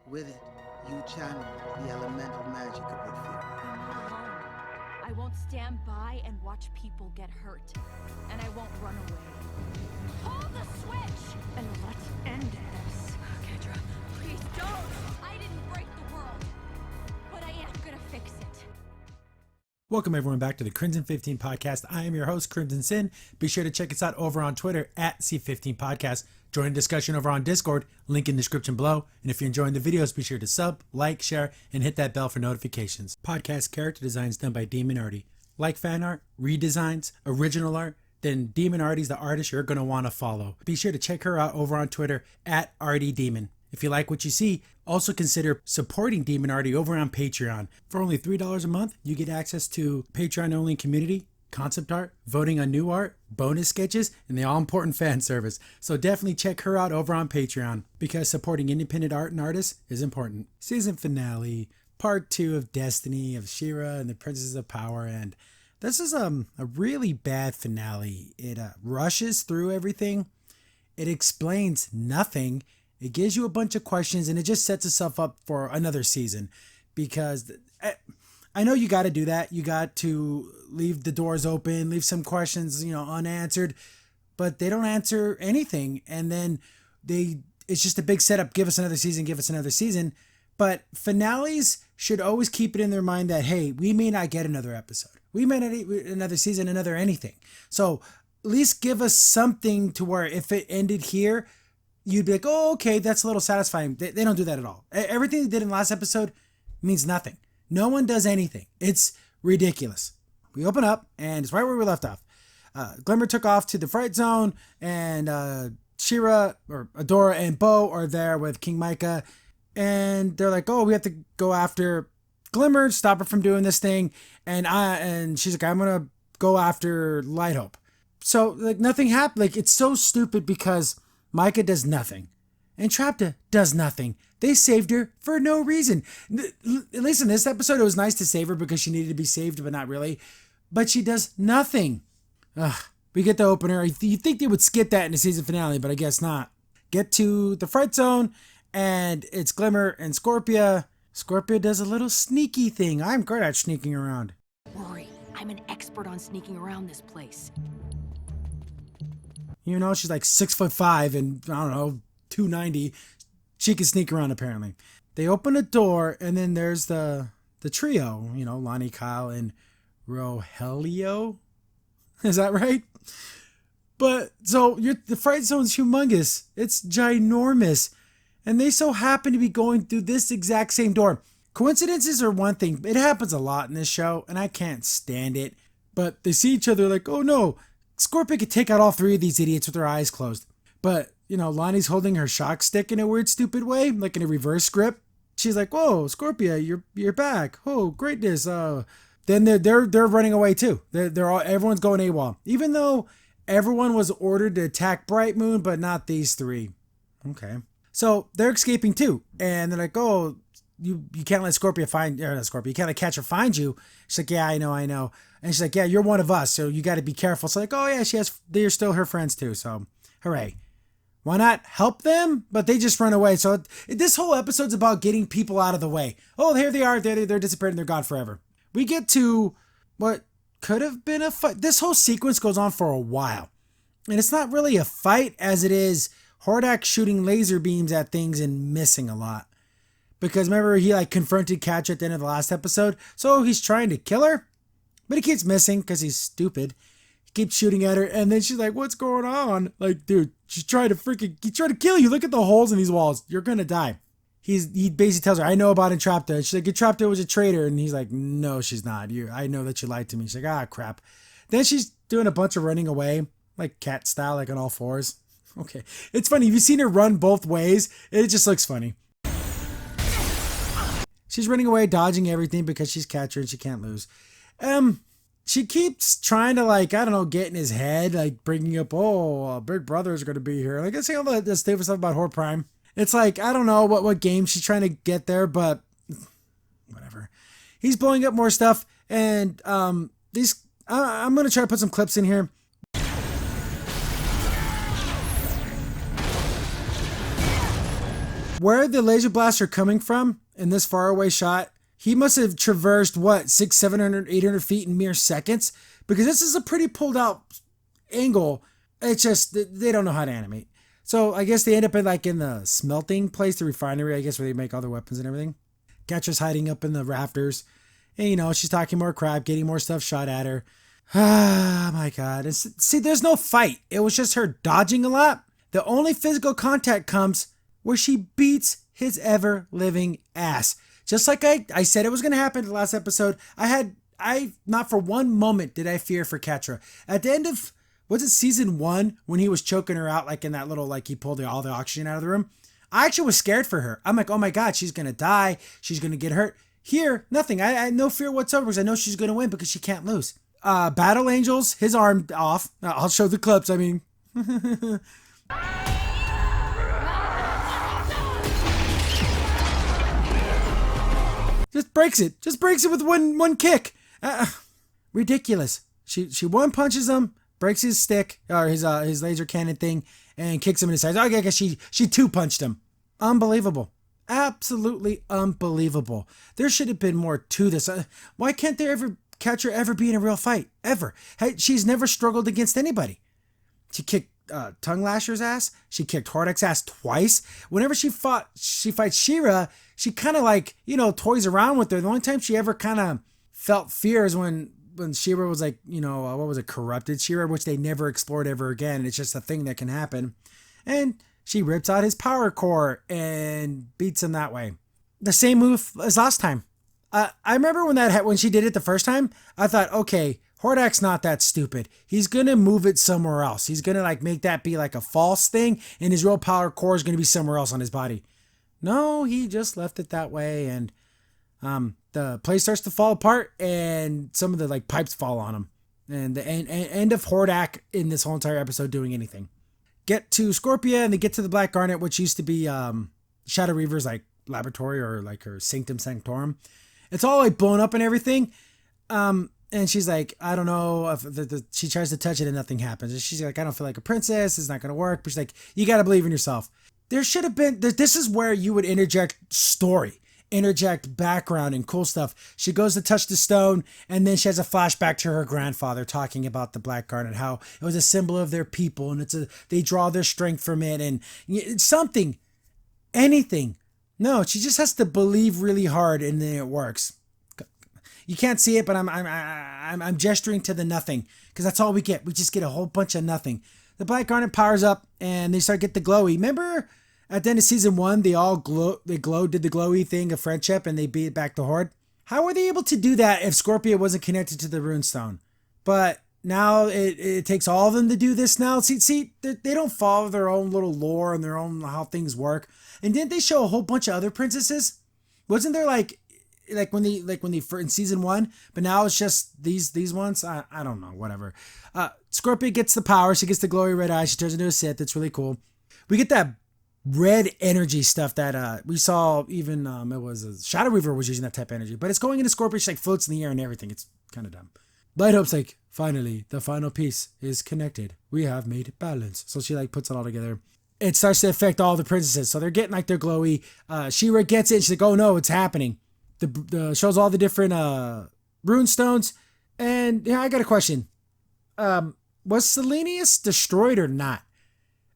With it, you channel the elemental magic of your fear. I'm not alone. I won't stand by and watch people get hurt. And I won't run away. Hold the switch! And let's end this. Kendra, please don't! I didn't break the world. But I am gonna fix it. Welcome everyone back to the Crimson 15 podcast. I am your host, Crimson Sin. Be sure to check us out over on Twitter at C15 Podcast. Join the discussion over on Discord, link in the description below. And if you're enjoying the videos, be sure to sub, like, share, and hit that bell for notifications. Podcast character designs done by Demon Artie. Like fan art, redesigns, original art, then Demon Artie's the artist you're going to want to follow. Be sure to check her out over on Twitter at ArtieDemon. If you like what you see, also consider supporting Demon Artie over on Patreon. For only $3 a month, you get access to Patreon-only community, concept art, voting on new art, bonus sketches, and the all-important fan service. So definitely check her out over on Patreon, because supporting independent art and artists is important. Season finale, part 2 of Destiny, of She-Ra and the Princesses of Power, and this is a really bad finale. It rushes through everything. It explains nothing. It gives you a bunch of questions, and it just sets itself up for another season, because I know you got to do that. You got to leave the doors open, leave some questions, unanswered, but they don't answer anything. And then it's just a big setup. Give us another season, give us another season. But finales should always keep it in their mind that, hey, we may not get another episode. We may not get another season, another anything. So at least give us something to where if it ended here, you'd be like, oh, okay, that's a little satisfying. They don't do that at all. Everything they did in last episode means nothing. No one does anything. It's ridiculous. We open up, and it's right where we left off. Glimmer took off to the Fright Zone, and She-Ra, or Adora, and Bo are there with King Micah, and they're like, oh, we have to go after Glimmer, stop her from doing this thing, and she's like, I'm gonna go after Lighthope. So, like, nothing happened. Like, it's so stupid because Micah does nothing, and Trapta does nothing. They saved her for no reason. At least in this episode, it was nice to save her because she needed to be saved, but not really. But she does nothing. Ugh. We get the opener. You'd think they would skip that in the season finale, but I guess not. Get to the Fright Zone, and it's Glimmer and Scorpia. Scorpia does a little sneaky thing. I'm great at sneaking around. Worry, I'm an expert on sneaking around this place. She's like 6'5" and I don't know, 290. She can sneak around apparently. They open a door, and then there's the trio, Lonnie, Kyle, and Rogelio. Is that right? But so the Fright Zone's humongous. It's ginormous. And they so happen to be going through this exact same door. Coincidences are one thing. It happens a lot in this show, and I can't stand it. But they see each other like, oh no, Scorpia could take out all three of these idiots with their eyes closed. But, Lonnie's holding her shock stick in a weird, stupid way, like in a reverse grip. She's like, whoa, Scorpia, you're back. Oh, greatness. Then they're running away too. Everyone's going AWOL. Even though everyone was ordered to attack Bright Moon, but not these three. Okay. So they're escaping too. And they're like, oh, you can't let Scorpia you can't let Catcher find you. She's like, yeah, I know. And she's like, yeah, you're one of us, so you got to be careful. So like, oh yeah, they're still her friends too. So hooray. Why not help them? But they just run away. So this whole episode's about getting people out of the way. Oh, here they are. They're disappeared and they're gone forever. We get to what could have been a fight. This whole sequence goes on for a while. And it's not really a fight as it is Hordak shooting laser beams at things and missing a lot. Because remember, he confronted Catcher at the end of the last episode. So he's trying to kill her. But he keeps missing because he's stupid. He keeps shooting at her. And then she's like, what's going on? Like, dude, she's trying to kill you. Look at the holes in these walls. You're going to die. He basically tells her, I know about Entrapta. And she's like, Entrapta was a traitor. And he's like, no, she's not. I know that you lied to me. She's like, ah, crap. Then she's doing a bunch of running away, like cat style, like on all fours. Okay. It's funny. Have you seen her run both ways? It just looks funny. She's running away, dodging everything because she's Catcher and she can't lose. She keeps trying to get in his head, bringing up, Big Brother's going to be here. I say all the stupid stuff about Horde Prime. It's I don't know what game she's trying to get there, but whatever. He's blowing up more stuff, and I'm going to try to put some clips in here. Where the laser blasts are coming from in this faraway shot, he must have traversed, what, 600, 700, 800 feet in mere seconds? Because this is a pretty pulled out angle. It's just, they don't know how to animate. So I guess they end up in the smelting place, the refinery, I guess, where they make all their weapons and everything. Catra's hiding up in the rafters. And, she's talking more crap, getting more stuff shot at her. Ah, my God. See, there's no fight. It was just her dodging a lot. The only physical contact comes where she beats his ever-living ass. Just like I said it was going to happen in the last episode, I not for one moment did I fear for Catra. At the end of, was it season 1, when he was choking her out, in that little, he pulled all the oxygen out of the room? I actually was scared for her. I'm like, oh my God, she's going to die. She's going to get hurt. Here, nothing. I had no fear whatsoever because I know she's going to win because she can't lose. Battle Angels, his arm off. I'll show the clips, I mean. Just breaks it with one kick. Ridiculous. She one punches him, breaks his stick, or his laser cannon thing, and kicks him in his side. I guess she two punched him. Unbelievable. Absolutely unbelievable. There should have been more to this. Why can't there catch her ever be in a real fight? Ever. Hey, she's never struggled against anybody. She kicked Tongue Lasher's ass. She kicked Hordak's ass twice. Whenever she fights She-Ra, she kind of toys around with her. The only time she ever kind of felt fear is when She-Ra was what was it, corrupted She-Ra, which they never explored ever again. It's just a thing that can happen. And she rips out his power core and beats him that way. The same move as last time. I remember when she did it the first time, I thought, okay, Hordak's not that stupid. He's going to move it somewhere else. He's going to make that be a false thing, and his real power core is going to be somewhere else on his body. No, he just left it that way, and the place starts to fall apart, and some of the pipes fall on him. And the end of Hordak in this whole entire episode doing anything. Get to Scorpia, and they get to the Black Garnet, which used to be Shadow Reaver's laboratory or her Sanctum Sanctorum. It's all blown up and everything. And she's like, I don't know if she tries to touch it and nothing happens. And she's like, I don't feel like a princess. It's not going to work. But she's like, you got to believe in yourself. There should have been, this is where you would interject story, interject background and cool stuff. She goes to touch the stone, and then she has a flashback to her grandfather talking about the Black Garnet, how it was a symbol of their people, and they draw their strength from it, and something, anything. No, she just has to believe really hard, and then it works. You can't see it, but I'm gesturing to the nothing, because that's all we get. We just get a whole bunch of nothing. The Black Garnet powers up, and they start to get the glowy. Remember at the end of season 1, they all did the glowy thing of friendship, and they beat back the Horde? How were they able to do that if Scorpia wasn't connected to the runestone? But now it takes all of them to do this now. See, they don't follow their own little lore and their own how things work. And didn't they show a whole bunch of other princesses? Wasn't there when they in season 1, but now it's just these ones. I don't know, whatever. Scorpia gets the power. She gets the glowy red eye. She turns into a Sith. That's really cool. We get that red energy stuff that we saw. Even it was Shadow Reaver was using that type of energy, but it's going into Scorpia. She floats in the air and everything. It's kind of dumb. Light Hope's finally the final piece is connected. We have made balance. So she puts it all together. It starts to affect all the princesses. So they're getting their glowy. She-Ra gets it. And she's like, oh no, it's happening. The shows all the different rune stones. And I got a question. Was Selenius destroyed or not?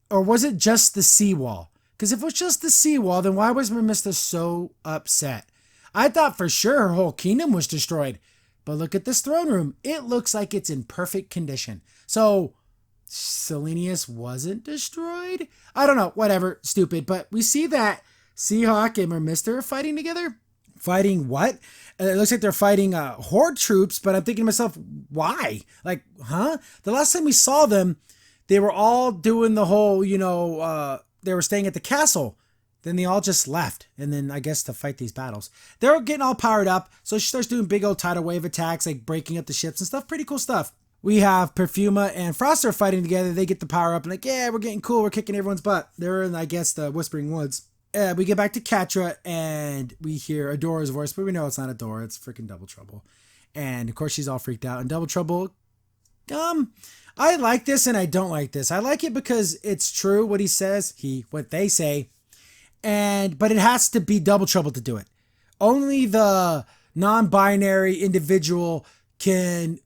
Or was it just the seawall? Because if it was just the seawall, then why was Mista so upset? I thought for sure her whole kingdom was destroyed. But look at this throne room. It looks like it's in perfect condition. So Selenius wasn't destroyed? I don't know. Whatever. Stupid. But we see that Seahawk and Mista are fighting together. Fighting what? It looks like they're fighting Horde troops, but I'm thinking to myself, why? The last time we saw them, they were all doing the whole, they were staying at the castle. Then they all just left. And then I guess to fight these battles. They're getting all powered up. So she starts doing big old tidal wave attacks, breaking up the ships and stuff. Pretty cool stuff. We have Perfuma and Froster fighting together. They get the power up and yeah, we're getting cool. We're kicking everyone's butt. They're in, I guess, the Whispering Woods. We get back to Catra and we hear Adora's voice, but we know it's not Adora. It's freaking Double Trouble. And of course she's all freaked out. And Double Trouble, I like this and I don't like this. I like it because it's true what he says, what they say. but it has to be Double Trouble to do it. Only the non-binary individual can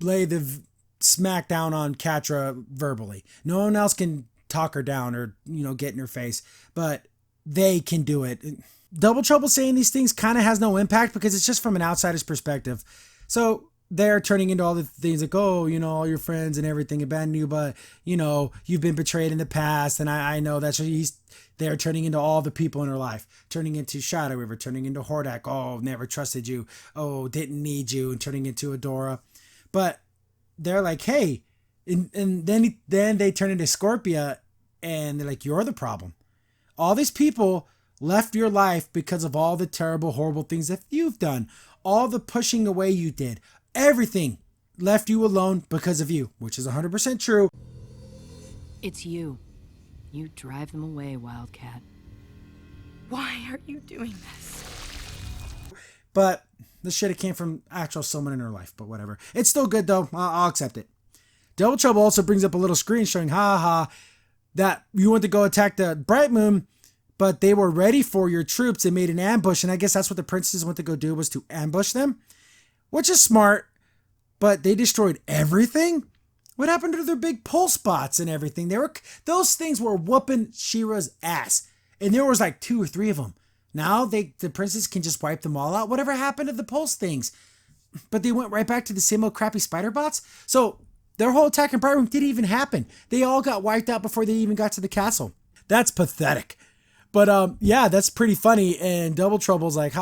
lay the smack down on Catra verbally. No one else can talk her down or, get in her face, but they can do it. Double Trouble saying these things kind of has no impact because it's just from an outsider's perspective. So they're turning into all the things like, all your friends and everything abandon you, but, you've been betrayed in the past. And I know that's they're turning into all the people in her life, turning into Shadow River, turning into Hordak. Oh, never trusted you. Oh, didn't need you. And turning into Adora. But they're like, hey, and then they turn into Scorpia and they're like, you're the problem. All these people left your life because of all the terrible, horrible things that you've done. All the pushing away you did. Everything left you alone because of you, which is 100% true. It's you. You drive them away, Wildcat. Why are you doing this? But this shit, it came from actual someone in her life, but whatever. It's still good though. I'll accept it. Double Trouble also brings up a little screen showing, that you went to go attack the Bright Moon, but they were ready for your troops and made an ambush. And I guess that's what the princesses went to go do, was to ambush them, which is smart, but they destroyed everything. What happened to their big pole spots and everything? Those things were whooping She-Ra's ass. And there was like 2 or 3 of them. Now the princess can just wipe them all out. Whatever happened to the pulse things? But they went right back to the same old crappy spider bots. So their whole attack in Bright Room didn't even happen. They all got wiped out before they even got to the castle. That's pathetic. But yeah, that's pretty funny. And Double Trouble's like,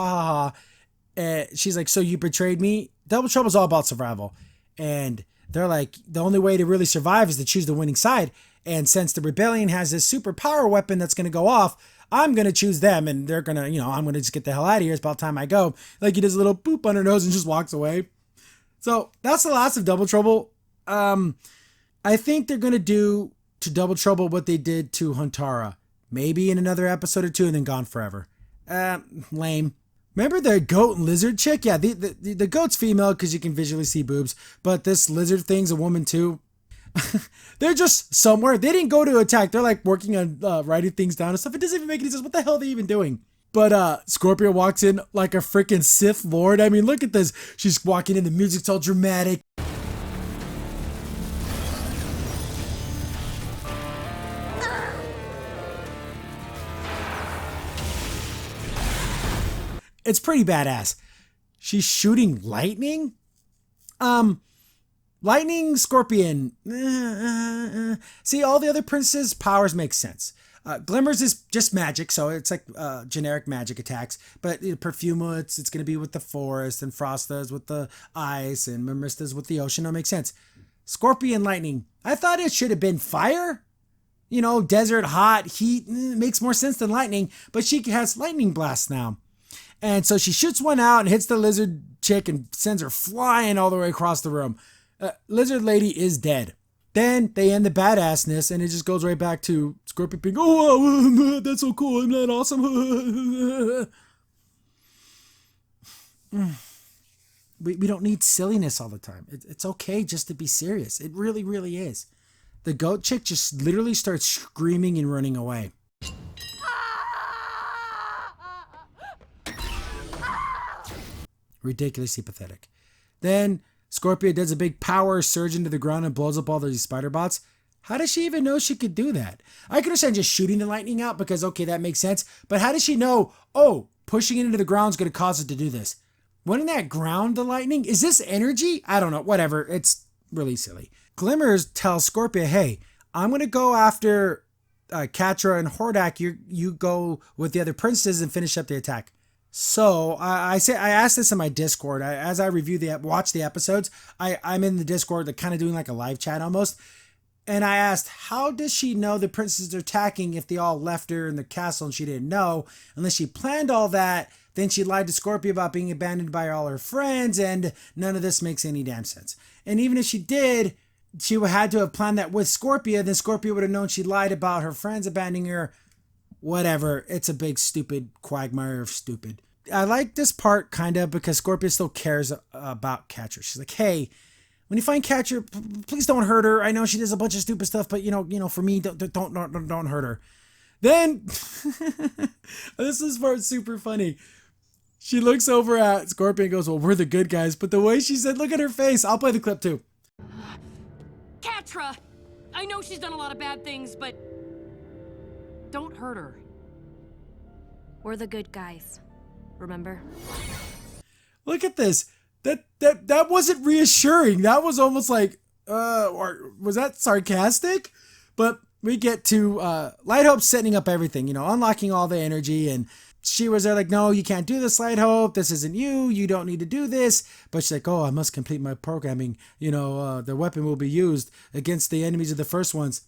And she's like, so you betrayed me? Double Trouble's all about survival. And they're like, the only way to really survive is to choose the winning side. And since the rebellion has this super power weapon that's going to go off, I'm going to choose them. And they're going to, I'm going to just get the hell out of here. It's about time I go. Like he does a little boop on her nose and just walks away. So that's the last of Double Trouble. I think they're going to do to Double Trouble what they did to Huntara. Maybe in another episode or 2 and then gone forever. Lame. Remember the goat and lizard chick? Yeah, the goat's female because you can visually see boobs. But this lizard thing's a woman too. They're just somewhere. They didn't go to attack. They're like working on writing things down and stuff. It doesn't even make any sense. What the hell are they even doing? But Scorpio walks in like a freaking Sith Lord. I mean, look at this. She's walking in. The music's all dramatic. It's pretty badass. She's shooting lightning? Lightning, Scorpion. See, all the other princesses' powers make sense. Glimmer's is just magic, so it's like generic magic attacks. But Perfuma, it's going to be with the forest, and Frosta's with the ice, and Mimista's with the ocean. That makes sense. Scorpion, lightning. I thought it should have been fire. Desert, hot, heat. Makes more sense than lightning. But she has lightning blasts now. And so she shoots one out and hits the lizard chick and sends her flying all the way across the room. Lizard lady is dead. Then they end the badassness and it just goes right back to Scorpion being, oh, that's so cool. Isn't that awesome? We don't need silliness all the time. It's okay just to be serious. It really, really is. The goat chick just literally starts screaming and running away. Ridiculously pathetic. Then Scorpio does a big power surge into the ground and blows up all these spider bots. How does she even know she could do that? I can understand just shooting the lightning out because, okay, that makes sense. But how does she know, pushing it into the ground is going to cause it to do this? Wouldn't that ground the lightning? Is this energy? I don't know. Whatever. It's really silly. Glimmers tells Scorpio, hey, I'm going to go after Catra and Hordak. You go with the other princes and finish up the attack. So I asked this in my Discord. As I watch the episodes, I'm in the Discord, like kind of doing like a live chat almost. And I asked, how does she know the princesses are attacking if they all left her in the castle and she didn't know? Unless she planned all that, then she lied to Scorpio about being abandoned by all her friends, and none of this makes any damn sense. And even if she did, she had to have planned that with Scorpio, then Scorpio would have known she lied about her friends abandoning her. Whatever. It's a big stupid quagmire of stupid. I like this part kind of because Scorpio still cares about Catra. She's like, hey, when you find Catra, please don't hurt her. I know she does a bunch of stupid stuff, but for me, don't hurt her. Then, this is part super funny. She looks over at Scorpion and goes, well, we're the good guys. But the way she said, look at her face. I'll play the clip too. Catra! I know she's done a lot of bad things, but don't hurt her. We're the good guys. Remember? Look at this. That wasn't reassuring. That was almost like, or was that sarcastic? But we get to Light Hope setting up everything, unlocking all the energy, and she was there like, no, you can't do this, Light Hope. This isn't you. You don't need to do this. But she's like, oh, I must complete my programming. The weapon will be used against the enemies of the first ones.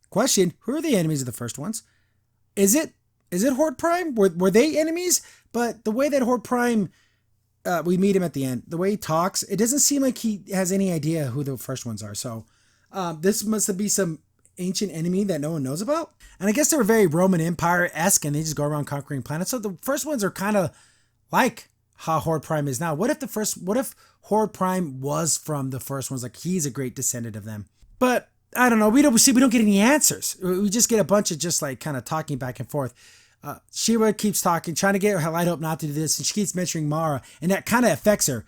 Question, who are the enemies of the first ones? Is it Horde Prime? Were they enemies? But the way that Horde Prime, we meet him at the end, the way he talks, it doesn't seem like he has any idea who the first ones are. So this must be some ancient enemy that no one knows about. And I guess they were very Roman Empire-esque, and they just go around conquering planets. So the first ones are kind of like how Horde Prime is now. What if Horde Prime was from the first ones? Like, he's a great descendant of them. But I don't know. We don't get any answers. We just get a bunch of just like kind of talking back and forth. She-Ra keeps talking, trying to get her Light Hope not to do this, and she keeps mentioning Mara, and that kind of affects her.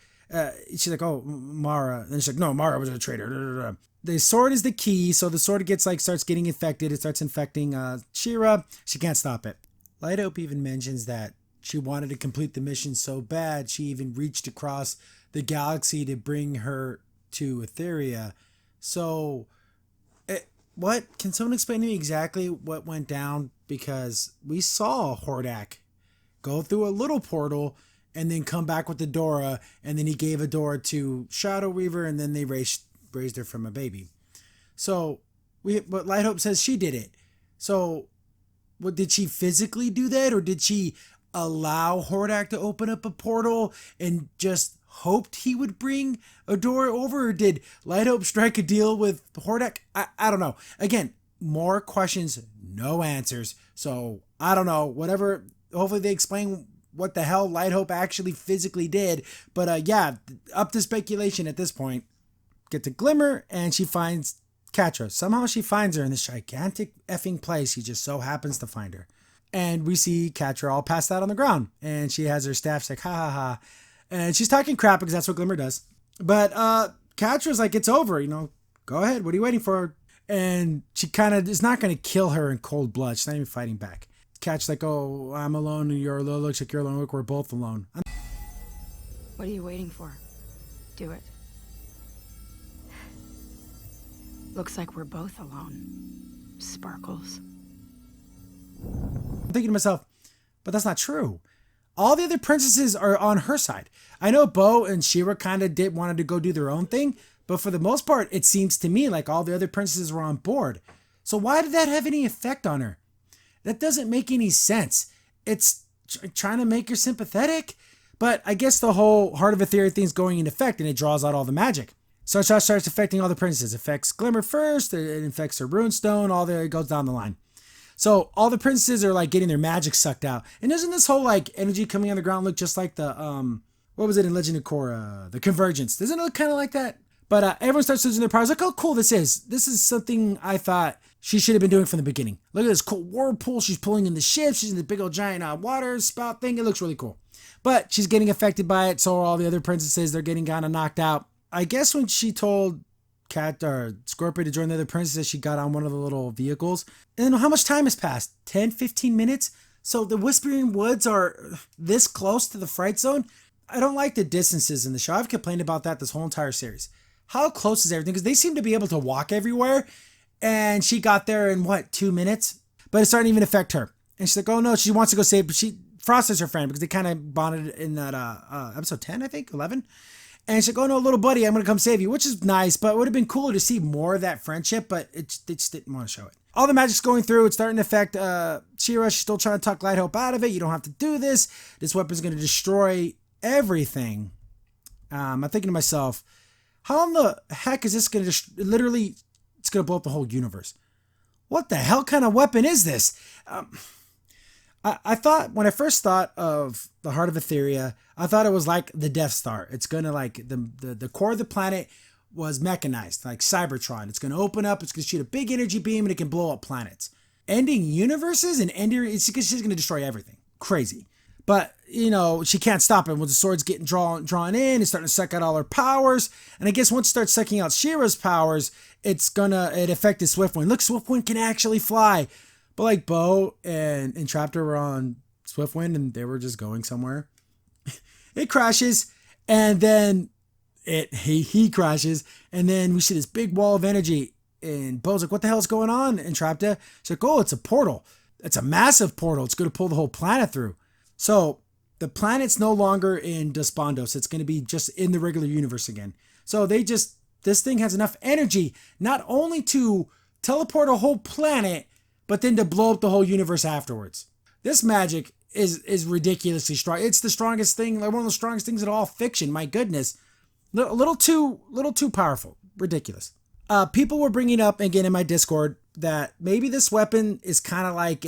She's like, oh, Mara. And she's like, no, Mara was a traitor. The sword is the key, so the sword starts getting infected. It starts infecting She-Ra. She can't stop it. Light Hope even mentions that she wanted to complete the mission so bad, she even reached across the galaxy to bring her to Etheria. So, what? Can someone explain to me exactly what went down? Because we saw Hordak go through a little portal and then come back with the Dora, and then he gave a Dora to Shadow Weaver, and then they raised her from a baby. So, but Light Hope says she did it. So, did she physically do that, or did she allow Hordak to open up a portal and just hoped he would bring a Dora over, or did Light Hope strike a deal with Hordak? I don't know. Again, more questions, no answers. So, I don't know. Whatever. Hopefully they explain what the hell Light Hope actually physically did. But yeah, up to speculation at this point. Get to Glimmer, and she finds Catra. Somehow she finds her in this gigantic effing place. He just so happens to find her. And we see Catra all passed out on the ground. And she has her staff. She's like, ha ha ha. And she's talking crap because that's what Glimmer does. But Catra's like, it's over. Go ahead. What are you waiting for? And she kind of is not going to kill her in cold blood. She's not even fighting back. Catra's like, oh, I'm alone. And you're alone. Looks like you're alone. Look, we're both alone. What are you waiting for? Do it. Looks like we're both alone. Sparkles. I'm thinking to myself, but that's not true. All the other princesses are on her side. I know Bo and She-Ra kind of wanted to go do their own thing, but for the most part, it seems to me like all the other princesses were on board. So why did that have any effect on her? That doesn't make any sense. It's trying to make her sympathetic, but I guess the whole Heart of Etheria thing's going in effect, and it draws out all the magic. So it starts affecting all the princesses. It affects Glimmer first, it affects her runestone, it goes down the line. So all the princesses are like getting their magic sucked out. And doesn't this whole like energy coming on the ground look just like the, what was it in Legend of Korra? The Convergence. Doesn't it look kind of like that? But everyone starts losing their powers. Look how cool this is. This is something I thought she should have been doing from the beginning. Look at this cool whirlpool. She's pulling in the ship. She's in the big old giant water spout thing. It looks really cool. But she's getting affected by it. So are all the other princesses. They're getting kind of knocked out. I guess when she told Scorpio to join the other princesses, she got on one of the little vehicles. And then how much time has passed? 10, 15 minutes? So the Whispering Woods are this close to the Fright Zone? I don't like the distances in the show. I've complained about that this whole entire series. How close is everything? Because they seem to be able to walk everywhere. And she got there in, 2 minutes? But it's starting to even affect her. And she's like, oh no, she wants to go save, but Frost is her friend because they kind of bonded in that episode 10, I think, 11. And she's like, oh no, little buddy, I'm going to come save you, which is nice, but it would have been cooler to see more of that friendship, but they just didn't want to show it. All the magic's going through. It's starting to affect She-Ra. She's still trying to talk Light Hope out of it. You don't have to do this. This weapon's going to destroy everything. I'm thinking to myself, how in the heck is this going to literally, it's going to blow up the whole universe. What the hell kind of weapon is this? I thought, when I first thought of the Heart of Etheria, I thought it was like the Death Star. It's going to like, the core of the planet was mechanized, like Cybertron. It's going to open up, it's going to shoot a big energy beam, and it can blow up planets. ending universes and ending, it's because she's going to destroy everything. Crazy. But, she can't stop it. When the sword's getting drawn in, it's starting to suck out all her powers. And I guess once it starts sucking out She-Ra's powers, it affected Swiftwind. Look, Swiftwind can actually fly. But like Bo and Entraptor were on Swiftwind and they were just going somewhere. It crashes, and then he crashes, and then we see this big wall of energy. And Bo's like, what the hell is going on, Entraptor? She's like, oh, it's a portal. It's a massive portal. It's going to pull the whole planet through. So the planet's no longer in Despondos. It's going to be just in the regular universe again. So this thing has enough energy, not only to teleport a whole planet, but then to blow up the whole universe afterwards. This magic is ridiculously strong. It's the strongest thing, like one of the strongest things in all fiction. My goodness. A little too powerful. Ridiculous. People were bringing up, again, in my Discord, that maybe this weapon is kind of like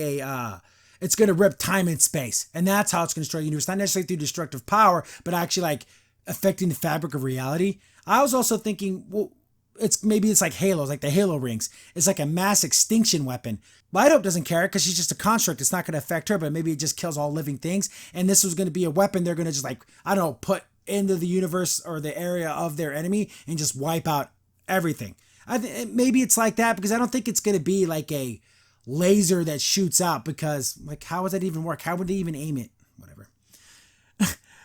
it's going to rip time and space. And that's how it's going to destroy the universe. Not necessarily through destructive power, but actually like affecting the fabric of reality. I was also thinking, well, it's like Halos, like the Halo rings. It's like a mass extinction weapon. Light Hope doesn't care because she's just a construct. It's not going to affect her, but maybe it just kills all living things. And this was going to be a weapon they're going to just put into the universe or the area of their enemy and just wipe out everything. Maybe it's like that, because I don't think it's going to be like a laser that shoots out, because how would that even work? How would they even aim it? Whatever.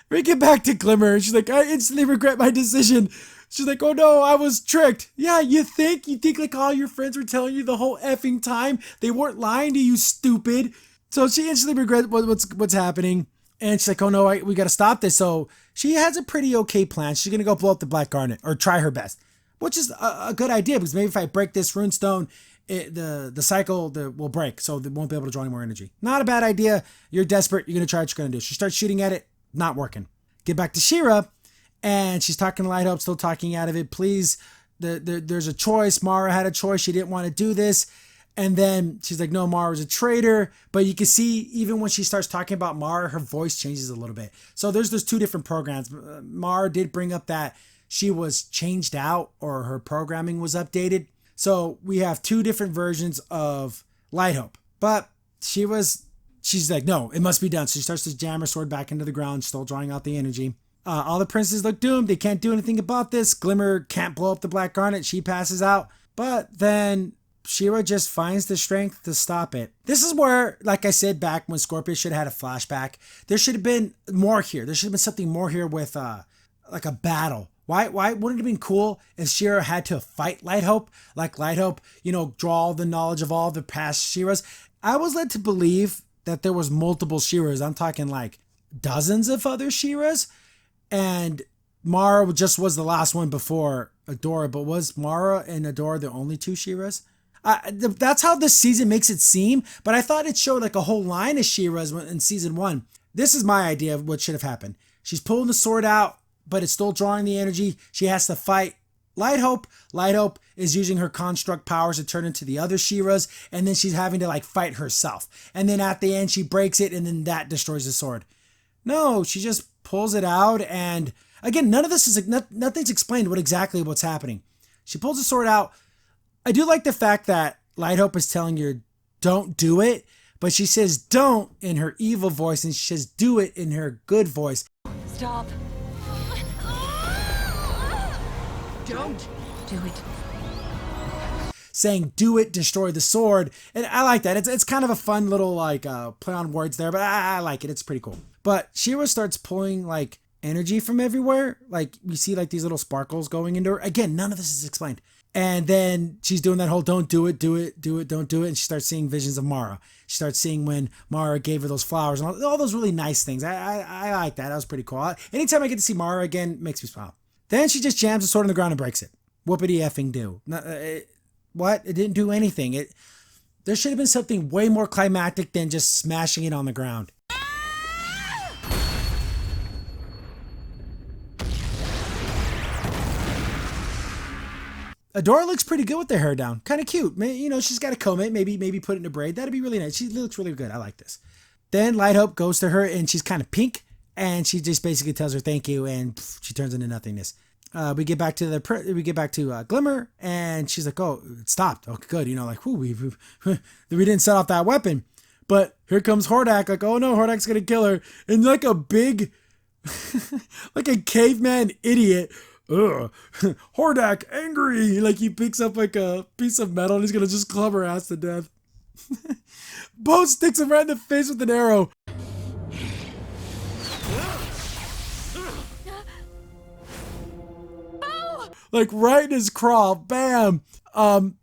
We get back to Glimmer. She's like, I instantly regret my decision. She's like, oh no, I was tricked. Yeah, you think like all your friends were telling you the whole effing time? They weren't lying to you, stupid. So she instantly regrets what's happening. And she's like, oh no, we got to stop this. So she has a pretty okay plan. She's going to go blow up the Black Garnet, or try her best, which is a good idea, because maybe if I break this runestone, the cycle will break, so they won't be able to draw any more energy. Not a bad idea. You're desperate. You're going to try what you're going to do. She starts shooting at it. Not working. Get back to She-Ra, and she's talking to Light Hope, still talking out of it. Please, there's a choice. Mara had a choice. She didn't want to do this. And then she's like, no, Mara's a traitor. But you can see, even when she starts talking about Mara, her voice changes a little bit. So there's those two different programs. Mara did bring up that she was changed out, or her programming was updated. So we have two different versions of Light Hope. But she's like, no, it must be done. So she starts to jam her sword back into the ground, still drawing out the energy. All the princes look doomed. They can't do anything about this. Glimmer can't blow up the Black Garnet. She passes out. But then She-Ra just finds the strength to stop it. This is where, like I said back when Scorpius should have had a flashback, there should have been more here. There should have been something more here with like a battle. Why wouldn't it have been cool if She-Ra had to fight Light Hope? Like Light Hope, draw all the knowledge of all the past She-Ras. I was led to believe that there was multiple She-Ras. I'm talking like dozens of other She-Ras. And Mara just was the last one before Adora. But was Mara and Adora the only two She-Ras? That's how this season makes it seem. But I thought it showed like a whole line of She-Ras in season 1. This is my idea of what should have happened. She's pulling the sword out, but it's still drawing the energy. She has to fight Light Hope. Light Hope is using her construct powers to turn into the other She-Ras, and then she's having to fight herself. And then at the end, she breaks it, and then that destroys the sword. No, she just pulls it out, and again, none of this is nothing's explained what's happening. She pulls the sword out. I do like the fact that Light Hope is telling her, don't do it, but she says don't in her evil voice, and she says do it in her good voice. Stop. Don't do it. Saying do it, destroy the sword. And I like that. It's kind of a fun little play on words there, but I like it. It's pretty cool. But She-Ra starts pulling energy from everywhere. We see these little sparkles going into her. Again, none of this is explained. And then she's doing that whole don't do it, do it, do it, don't do it. And she starts seeing visions of Mara. She starts seeing when Mara gave her those flowers and all those really nice things. I like that. That was pretty cool. Anytime I get to see Mara again, it makes me smile. Then she just jams the sword on the ground and breaks it. Whoopity effing do. What? It didn't do anything. There should have been something way more climactic than just smashing it on the ground. Adora looks pretty good with the hair down. Kind of cute. She's got to comb it. Maybe put it in a braid. That'd be really nice. She looks really good. I like this. Then Light Hope goes to her and she's kind of pink. And she just basically tells her thank you. And she turns into nothingness. We get back to Glimmer, and she's like, "Oh, it stopped. Okay, good. Like, whew, we didn't set off that weapon." But here comes Hordak, like, "Oh no, Hordak's gonna kill her," and like a big, like a caveman idiot. Ugh. Hordak angry, like he picks up like a piece of metal and he's gonna just club her ass to death. Bo sticks him right in the face with an arrow. Like right in his craw, bam.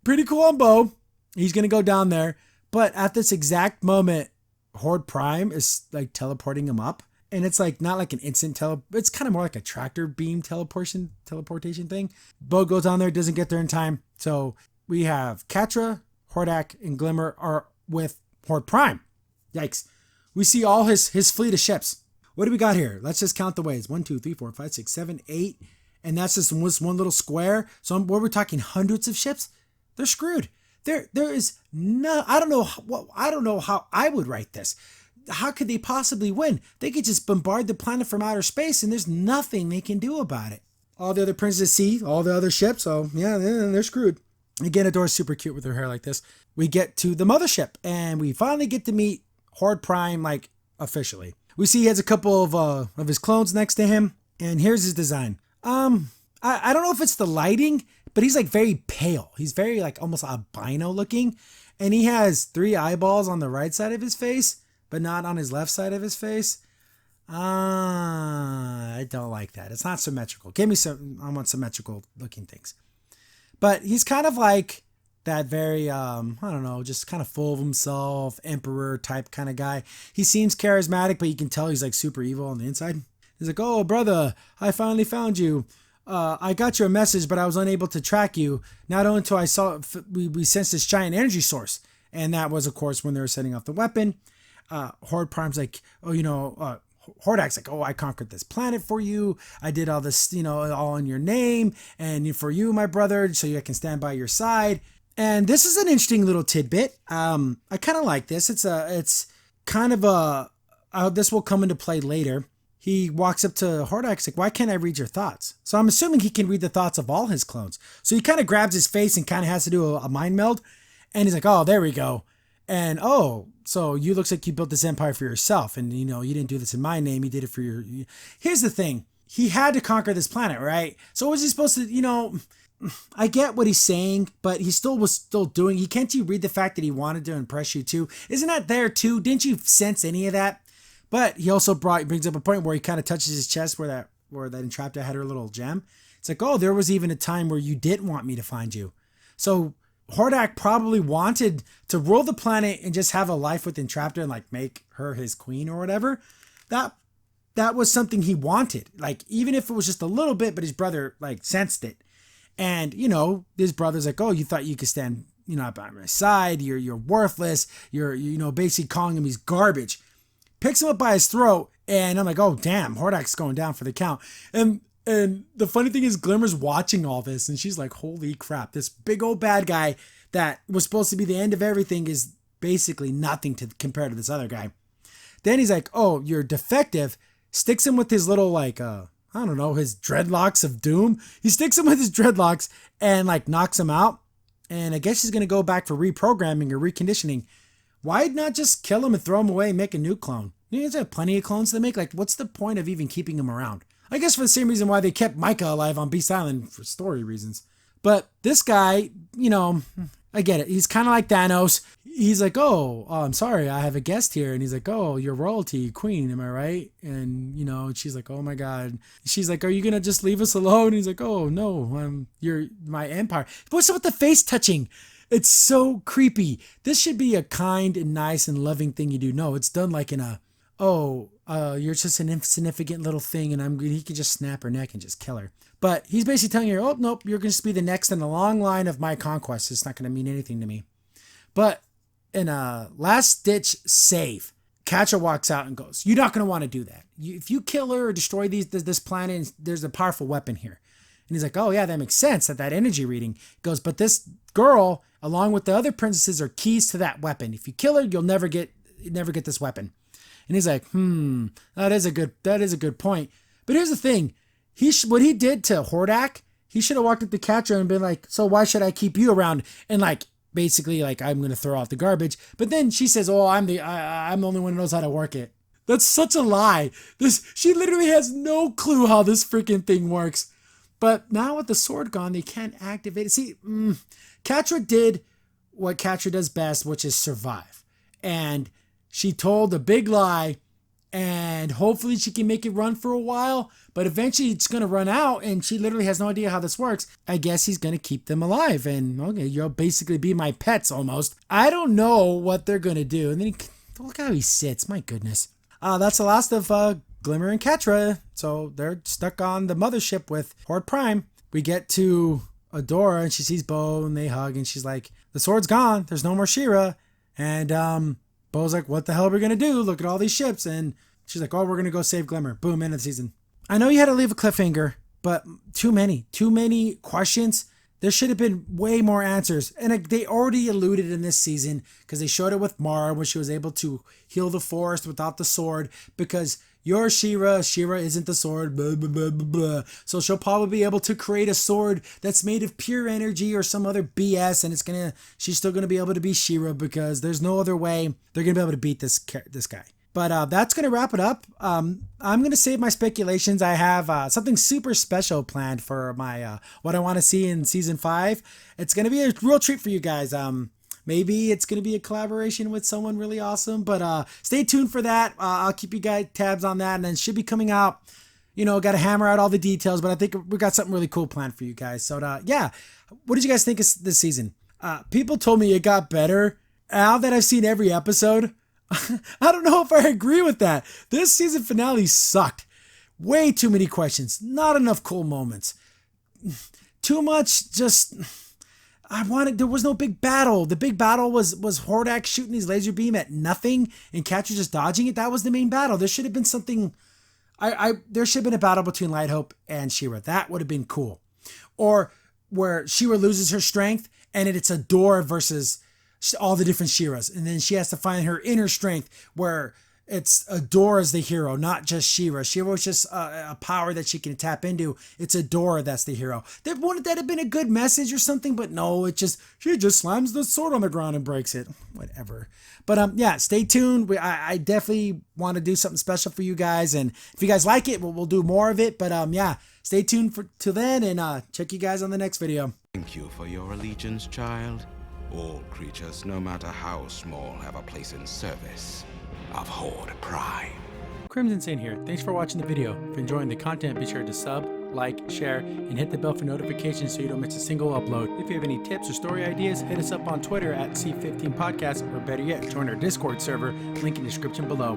Pretty cool on Bo. He's gonna go down there, but at this exact moment, Horde Prime is like teleporting him up, and it's like not like an instant it's kind of more like a tractor beam teleportation thing. Bo goes on there, doesn't get there in time, so we have Catra, Hordak, and Glimmer are with Horde Prime. Yikes! We see all his fleet of ships. What do we got here? Let's just count the ways. 1, 2, 3, 4, 5, 6, 7, 8. And that's just one little square. So we're talking hundreds of ships. They're screwed. There is no. I don't know how I would write this. How could they possibly win? They could just bombard the planet from outer space, and there's nothing they can do about it. All the other princesses see all the other ships. So yeah, they're screwed. Again, Adora's super cute with her hair like this. We get to the mothership, and we finally get to meet Horde Prime, like officially. We see he has a couple of his clones next to him, and here's his design. I don't know if it's the lighting, but he's like very pale. He's very like almost albino looking. And he has 3 eyeballs on the right side of his face, but not on his left side of his face. I don't like that. It's not symmetrical. Give me I want symmetrical looking things. But he's kind of like that very, I don't know, just kind of full of himself, emperor type kind of guy. He seems charismatic, but you can tell he's like super evil on the inside. He's like, "Oh, brother, I finally found you. I got your message, but I was unable to track you. Not until I saw we sensed this giant energy source." And that was, of course, when they were setting off the weapon. Horde Prime's like, "Oh, Hordak's like, oh, I conquered this planet for you. I did all this, all in your name and for you, my brother, so I can stand by your side." And this is an interesting little tidbit. I kind of like this. It's kind of this will come into play later. He walks up to Hordak, like, "Why can't I read your thoughts?" So I'm assuming he can read the thoughts of all his clones. So he kind of grabs his face and kind of has to do a mind meld. And he's like, "Oh, there we go. And oh, so you looks like you built this empire for yourself. And, you didn't do this in my name. You did it for your..." Here's the thing. He had to conquer this planet, right? So what was he supposed to, I get what he's saying, but he was still doing. Can't you read the fact that he wanted to impress you too? Isn't that there too? Didn't you sense any of that? But he also brings up a point where he kind of touches his chest where that Entrapta had her little gem. It's like, "Oh, there was even a time where you didn't want me to find you." So Hordak probably wanted to rule the planet and just have a life with Entrapta and like make her his queen or whatever. That was something he wanted. Like, even if it was just a little bit, but his brother like sensed it. And, his brother's like, "Oh, you thought you could stand, by my side. You're worthless. You're, basically calling him he's garbage." Picks him up by his throat, and I'm like, "Oh, damn, Hordak's going down for the count." And the funny thing is, Glimmer's watching all this, and she's like, "Holy crap, this big old bad guy that was supposed to be the end of everything is basically nothing compared to this other guy." Then he's like, "Oh, you're defective." Sticks him with his little, like, I don't know, his dreadlocks of doom. He sticks him with his dreadlocks and, like, knocks him out. And I guess he's going to go back for reprogramming or reconditioning. Why not just kill him and throw him away and make a new clone? You guys have plenty of clones to make. Like, what's the point of even keeping him around? I guess for the same reason why they kept Micah alive on Beast Island, for story reasons. But this guy, I get it. He's kind of like Thanos. He's like, oh, I'm sorry, I have a guest here. And he's like, "Oh, you're royalty, queen, am I right?" And, she's like, "Oh my God." She's like, "Are you going to just leave us alone?" And he's like, "Oh, no, you're my empire." What's up with the face touching? It's so creepy. This should be a kind and nice and loving thing you do. No, it's done like in a, you're just an insignificant little thing, and he could just snap her neck and just kill her. But he's basically telling her, "Oh, nope, you're going to be the next in the long line of my conquest. It's not going to mean anything to me." But in a last-ditch save, Catra walks out and goes, "You're not going to want to do that. If you kill her or destroy this planet, there's a powerful weapon here." And he's like, "Oh, yeah, that makes sense, that energy reading." He goes, "But this girl, along with the other princesses, are keys to that weapon. If you kill her, you'll never get this weapon." And he's like, that is a good point. But here's the thing. what he did to Hordak, he should have walked up to Catra and been like, so why should I keep you around? And like, basically like, I'm going to throw out the garbage. But then she says, oh, I'm the only one who knows how to work it. That's such a lie. She literally has no clue how this freaking thing works. But now with the sword gone, they can't activate it. See, Catra did what Catra does best, which is survive. And she told a big lie, and hopefully she can make it run for a while, but eventually it's going to run out, and she literally has no idea how this works. I guess he's going to keep them alive, and okay, you'll basically be my pets almost. I don't know what they're going to do. And then look how he sits. My goodness. That's the last of Glimmer and Catra. So they're stuck on the mothership with Horde Prime. We get to Adora, and she sees Bo, and they hug, and she's like, the sword's gone. There's no more She-Ra. And Bo's like, what the hell are we going to do? Look at all these ships. And she's like, oh, we're going to go save Glimmer. Boom, end of the season. I know you had to leave a cliffhanger, but too many questions. There should have been way more answers. And they already alluded in this season because they showed it with Mara when she was able to heal the forest without the sword because you're She-Ra. She-Ra isn't the sword. Blah, blah, blah, blah, blah. So she'll probably be able to create a sword that's made of pure energy or some other BS. And she's still going to be able to be She-Ra because there's no other way they're going to be able to beat this guy. But that's going to wrap it up. I'm going to save my speculations. I have something super special planned for my what I want to see in season 5. It's going to be a real treat for you guys. Maybe it's going to be a collaboration with someone really awesome. But stay tuned for that. I'll keep you guys tabs on that. And then it should be coming out. You know, got to hammer out all the details. But I think we got something really cool planned for you guys. So yeah, what did you guys think of this season? People told me it got better. Now that I've seen every episode, I don't know if I agree with that. This season finale sucked. Way too many questions. Not enough cool moments. Too much just... there was no big battle. The big battle was Hordak shooting his laser beam at nothing and Catra just dodging it. That was the main battle. There should have been something... there should have been a battle between Light Hope and She-Ra. That would have been cool. Or where She-Ra loses her strength and it's Adora versus all the different She-Ras. And then she has to find her inner strength where it's Adora's the hero, not just She-Ra. She-Ra was just a power that she can tap into. It's Adora that's the hero. Wouldn't that have been a good message or something? But no, she just slams the sword on the ground and breaks it. Whatever. But yeah, stay tuned. I definitely want to do something special for you guys. And if you guys like it, we'll do more of it. But yeah, stay tuned till then and check you guys on the next video. Thank you for your allegiance, child. All creatures, no matter how small, have a place in service of Horde Prime. Crimson Saint here. Thanks for watching the video. If you're enjoying the content, be sure to sub, like, share, and hit the bell for notifications so you don't miss a single upload. If you have any tips or story ideas, hit us up on Twitter at C15 Podcast, or better yet, join our Discord server, link in the description below.